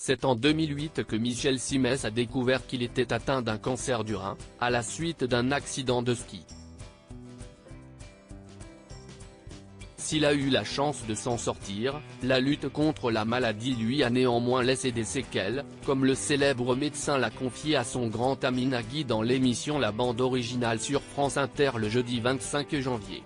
C'est en 2008 que Michel Simès a découvert qu'il était atteint d'un cancer du rein, à la suite d'un accident de ski. S'il a eu la chance de s'en sortir, la lutte contre la maladie lui a néanmoins laissé des séquelles, comme le célèbre médecin l'a confié à son grand ami Nagui dans l'émission La Bande Originale sur France Inter le jeudi 25 janvier.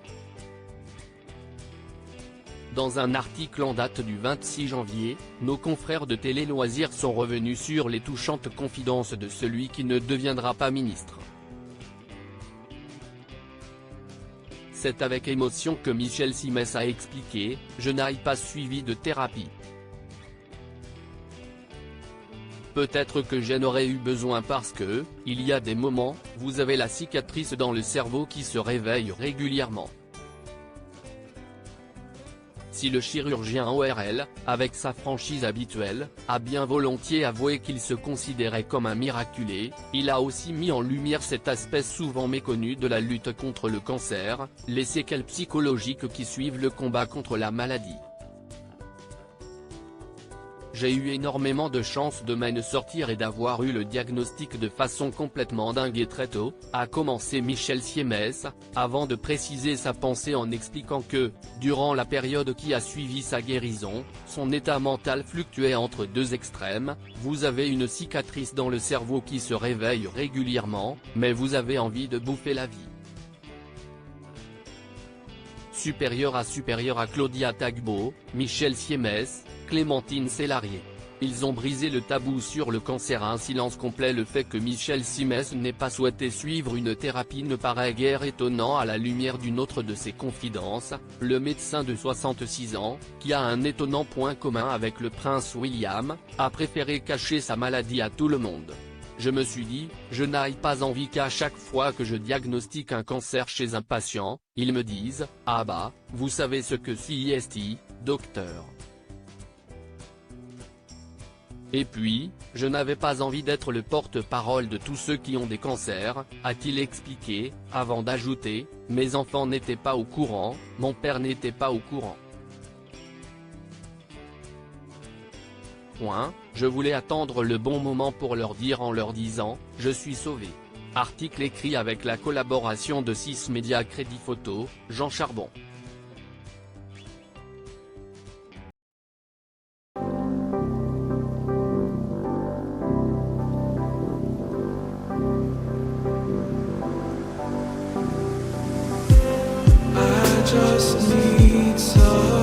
Dans un article en date du 26 janvier, nos confrères de Télé Loisirs sont revenus sur les touchantes confidences de celui qui ne deviendra pas ministre. C'est avec émotion que Michel Simès a expliqué « Je n'ai pas suivi de thérapie. Peut-être que j'en aurais eu besoin parce que, il y a des moments, vous avez la cicatrice dans le cerveau qui se réveille régulièrement. » Si le chirurgien ORL, avec sa franchise habituelle, a bien volontiers avoué qu'il se considérait comme un miraculé, il a aussi mis en lumière cet aspect souvent méconnu de la lutte contre le cancer, les séquelles psychologiques qui suivent le combat contre la maladie. J'ai eu énormément de chance de m'en sortir et d'avoir eu le diagnostic de façon complètement dingue et très tôt, a commencé Michel Simès, avant de préciser sa pensée en expliquant que, durant la période qui a suivi sa guérison, son état mental fluctuait entre deux extrêmes, vous avez une cicatrice dans le cerveau qui se réveille régulièrement, mais vous avez envie de bouffer la vie. Supérieur à Claudia Tagbo, Michel Simès, Clémentine Célarié. Ils ont brisé le tabou sur le cancer. Un silence complet. Le fait que Michel Simès n'ait pas souhaité suivre une thérapie ne paraît guère étonnant à la lumière d'une autre de ses confidences, le médecin de 66 ans, qui a un étonnant point commun avec le prince William, a préféré cacher sa maladie à tout le monde. Je me suis dit, je n'ai pas envie qu'à chaque fois que je diagnostique un cancer chez un patient, ils me disent, ah bah, vous savez ce que c'est, docteur. Et puis, je n'avais pas envie d'être le porte-parole de tous ceux qui ont des cancers, a-t-il expliqué, avant d'ajouter, mes enfants n'étaient pas au courant, mon père n'était pas au courant. Je voulais attendre le bon moment pour leur dire en leur disant, je suis sauvé. Article écrit avec la collaboration de 6 médias Crédit Photo, Jean Charbon. I just need some